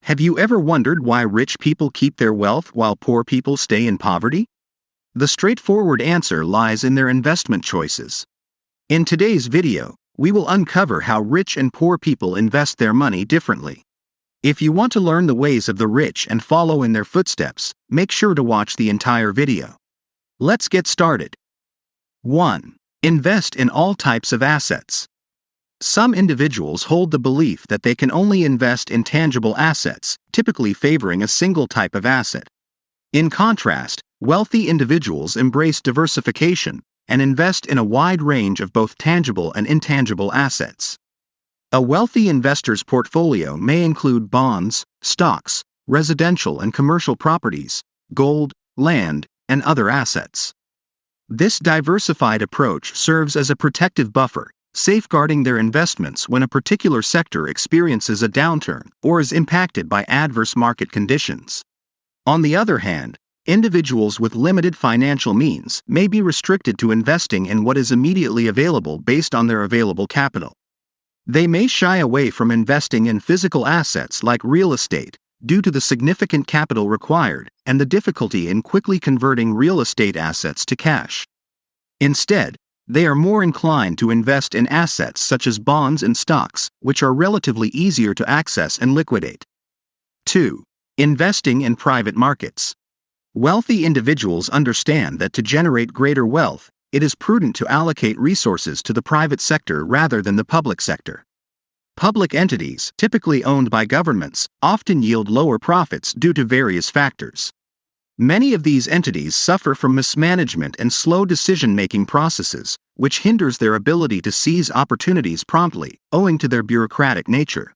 Have you ever wondered why rich people keep their wealth while poor people stay in poverty? The straightforward answer lies in their investment choices. In today's video, we will uncover how rich and poor people invest their money differently. If you want to learn the ways of the rich and follow in their footsteps, make sure to watch the entire video. Let's get started. 1. Invest in all types of assets. Some individuals hold the belief that they can only invest in tangible assets, typically favoring a single type of asset. In contrast, wealthy individuals embrace diversification and invest in a wide range of both tangible and intangible assets. A wealthy investor's portfolio may include bonds, stocks, residential and commercial properties, gold, land, and other assets. This diversified approach serves as a protective buffer, safeguarding their investments when a particular sector experiences a downturn or is impacted by adverse market conditions. On the other hand, individuals with limited financial means may be restricted to investing in what is immediately available based on their available capital. They may shy away from investing in physical assets like real estate, due to the significant capital required and the difficulty in quickly converting real estate assets to cash. Instead, they are more inclined to invest in assets such as bonds and stocks, which are relatively easier to access and liquidate. 2. Investing in private markets. Wealthy individuals understand that to generate greater wealth, it is prudent to allocate resources to the private sector rather than the public sector. Public entities, typically owned by governments, often yield lower profits due to various factors. Many of these entities suffer from mismanagement and slow decision-making processes, which hinders their ability to seize opportunities promptly, owing to their bureaucratic nature.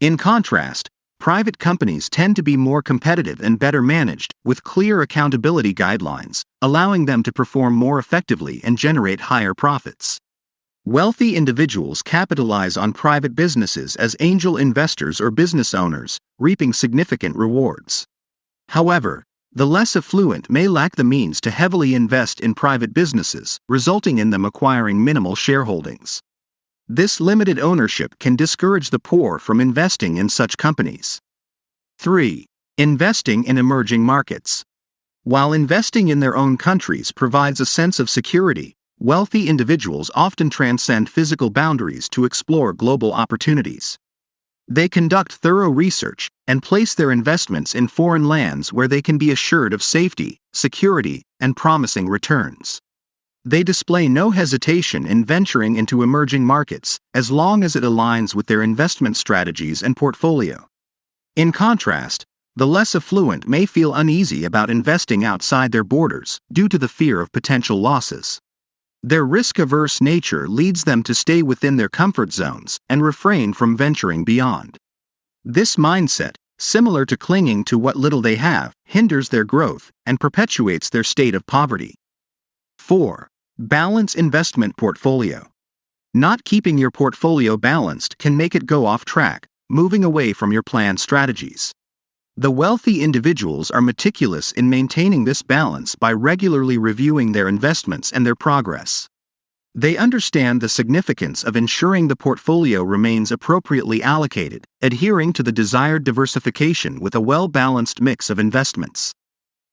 In contrast, private companies tend to be more competitive and better managed, with clear accountability guidelines, allowing them to perform more effectively and generate higher profits. Wealthy individuals capitalize on private businesses as angel investors or business owners, reaping significant rewards. However, the less affluent may lack the means to heavily invest in private businesses, resulting in them acquiring minimal shareholdings. This limited ownership can discourage the poor from investing in such companies. 3. Investing in emerging markets. While investing in their own countries provides a sense of security, wealthy individuals often transcend physical boundaries to explore global opportunities. They conduct thorough research and place their investments in foreign lands where they can be assured of safety, security, and promising returns. They display no hesitation in venturing into emerging markets, as long as it aligns with their investment strategies and portfolio. In contrast, the less affluent may feel uneasy about investing outside their borders due to the fear of potential losses. Their risk-averse nature leads them to stay within their comfort zones and refrain from venturing beyond. This mindset, similar to clinging to what little they have, hinders their growth and perpetuates their state of poverty. 4. Balance investment portfolio. Not keeping your portfolio balanced can make it go off track, moving away from your planned strategies. The wealthy individuals are meticulous in maintaining this balance by regularly reviewing their investments and their progress. They understand the significance of ensuring the portfolio remains appropriately allocated, adhering to the desired diversification with a well-balanced mix of investments.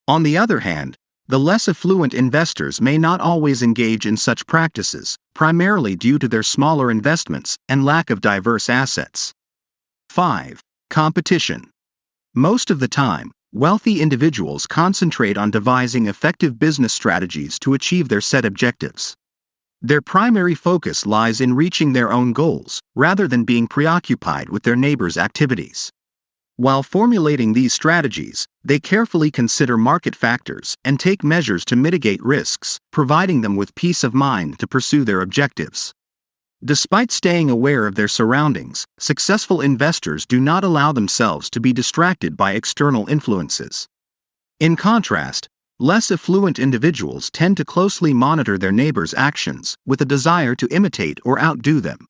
On the other hand, the less affluent investors may not always engage in such practices, primarily due to their smaller investments and lack of diverse assets. 5. Competition. Most of the time, wealthy individuals concentrate on devising effective business strategies to achieve their set objectives. Their primary focus lies in reaching their own goals, rather than being preoccupied with their neighbors' activities. While formulating these strategies, they carefully consider market factors and take measures to mitigate risks, providing them with peace of mind to pursue their objectives. Despite staying aware of their surroundings, successful investors do not allow themselves to be distracted by external influences. In contrast, less affluent individuals tend to closely monitor their neighbors' actions with a desire to imitate or outdo them.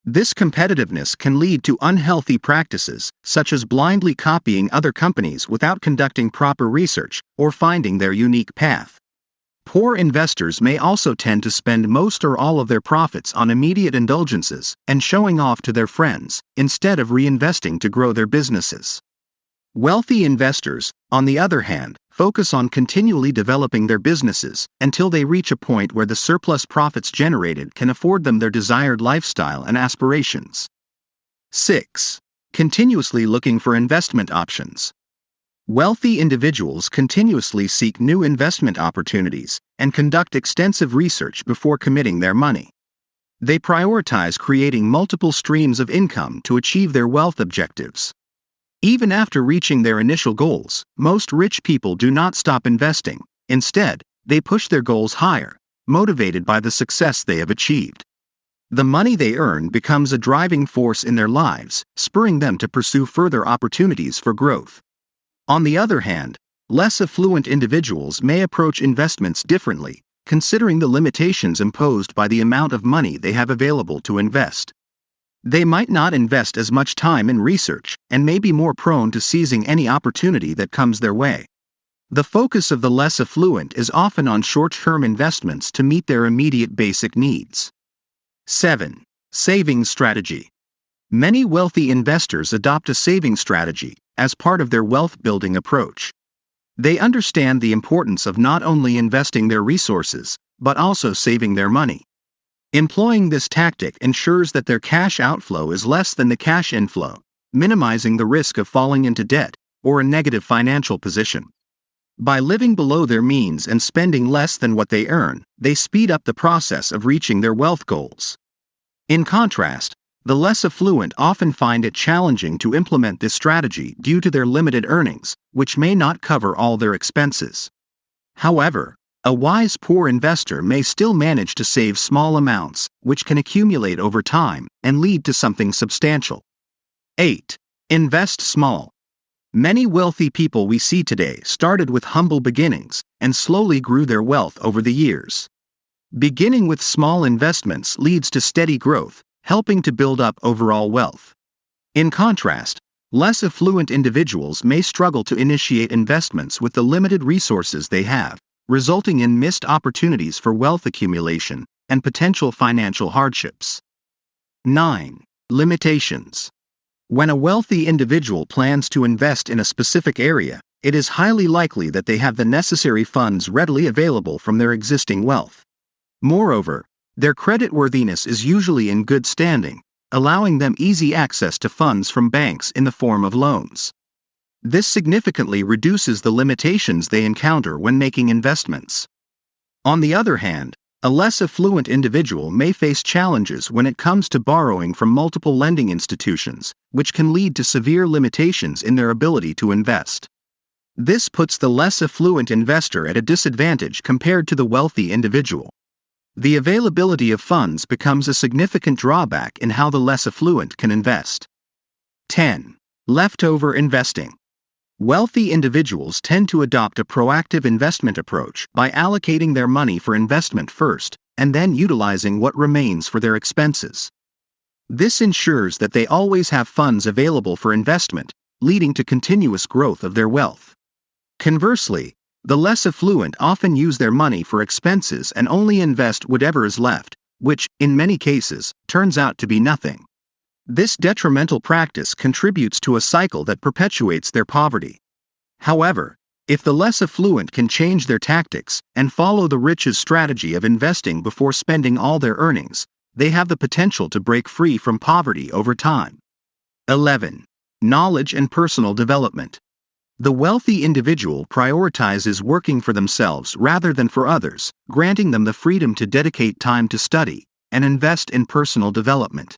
This competitiveness can lead to unhealthy practices, such as blindly copying other companies without conducting proper research or finding their unique path. Poor investors may also tend to spend most or all of their profits on immediate indulgences and showing off to their friends, instead of reinvesting to grow their businesses. Wealthy investors, on the other hand, focus on continually developing their businesses until they reach a point where the surplus profits generated can afford them their desired lifestyle and aspirations. 6. Continuously looking for investment options. Wealthy individuals continuously seek new investment opportunities and conduct extensive research before committing their money. They prioritize creating multiple streams of income to achieve their wealth objectives. Even after reaching their initial goals, most rich people do not stop investing. Instead, they push their goals higher, motivated by the success they have achieved. The money they earn becomes a driving force in their lives, spurring them to pursue further opportunities for growth. On the other hand, less affluent individuals may approach investments differently, considering the limitations imposed by the amount of money they have available to invest. They might not invest as much time in research and may be more prone to seizing any opportunity that comes their way. The focus of the less affluent is often on short-term investments to meet their immediate basic needs. 7. Savings strategy. Many wealthy investors adopt a saving strategy as part of their wealth-building approach. They understand the importance of not only investing their resources, but also saving their money. Employing this tactic ensures that their cash outflow is less than the cash inflow, minimizing the risk of falling into debt or a negative financial position. By living below their means and spending less than what they earn, they speed up the process of reaching their wealth goals. In contrast, the less affluent often find it challenging to implement this strategy due to their limited earnings, which may not cover all their expenses. However, a wise poor investor may still manage to save small amounts, which can accumulate over time and lead to something substantial. 8. Invest small. Many wealthy people we see today started with humble beginnings and slowly grew their wealth over the years. Beginning with small investments leads to steady growth, helping to build up overall wealth. In contrast, less affluent individuals may struggle to initiate investments with the limited resources they have, resulting in missed opportunities for wealth accumulation and potential financial hardships. 9. Limitations. When a wealthy individual plans to invest in a specific area, it is highly likely that they have the necessary funds readily available from their existing wealth. Moreover, their creditworthiness is usually in good standing, allowing them easy access to funds from banks in the form of loans. This significantly reduces the limitations they encounter when making investments. On the other hand, a less affluent individual may face challenges when it comes to borrowing from multiple lending institutions, which can lead to severe limitations in their ability to invest. This puts the less affluent investor at a disadvantage compared to the wealthy individual. The availability of funds becomes a significant drawback in how the less affluent can invest. 10. Leftover investing. Wealthy individuals tend to adopt a proactive investment approach by allocating their money for investment first, and then utilizing what remains for their expenses. This ensures that they always have funds available for investment, leading to continuous growth of their wealth. Conversely, the less affluent often use their money for expenses and only invest whatever is left, which, in many cases, turns out to be nothing. This detrimental practice contributes to a cycle that perpetuates their poverty. However, if the less affluent can change their tactics and follow the rich's strategy of investing before spending all their earnings, they have the potential to break free from poverty over time. 11. Knowledge and personal development. The wealthy individual prioritizes working for themselves rather than for others, granting them the freedom to dedicate time to study and invest in personal development.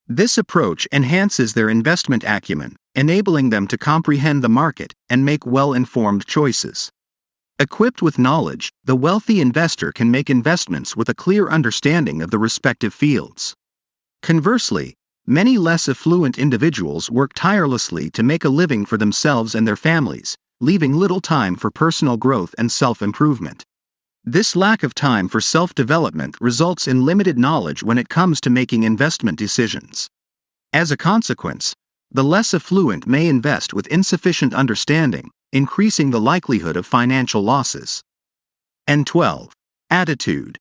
This approach enhances their investment acumen, enabling them to comprehend the market and make well-informed choices. Equipped with knowledge, the wealthy investor can make investments with a clear understanding of the respective fields. Conversely, many less affluent individuals work tirelessly to make a living for themselves and their families, leaving little time for personal growth and self-improvement. This lack of time for self-development results in limited knowledge when it comes to making investment decisions. As a consequence, the less affluent may invest with insufficient understanding, increasing the likelihood of financial losses. And 12. Attitude.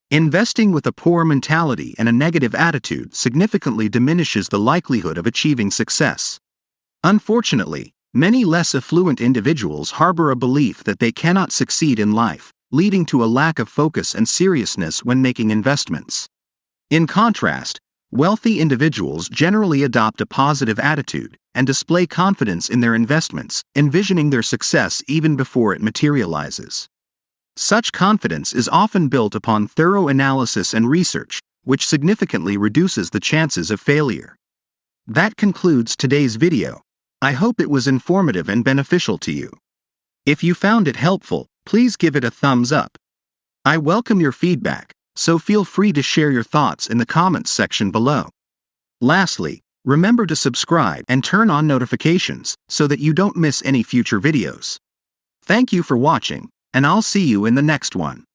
Investing with a poor mentality and a negative attitude significantly diminishes the likelihood of achieving success. Unfortunately, Many less affluent individuals harbor a belief that they cannot succeed in life, leading to a lack of focus and seriousness when making investments. In contrast, wealthy individuals generally adopt a positive attitude and display confidence in their investments, envisioning their success even before it materializes. Such confidence is often built upon thorough analysis and research, which significantly reduces the chances of failure. That concludes today's video. I hope it was informative and beneficial to you. If you found it helpful, please give it a thumbs up. I welcome your feedback, so feel free to share your thoughts in the comments section below. Lastly, remember to subscribe and turn on notifications so that you don't miss any future videos. Thank you for watching, and I'll see you in the next one.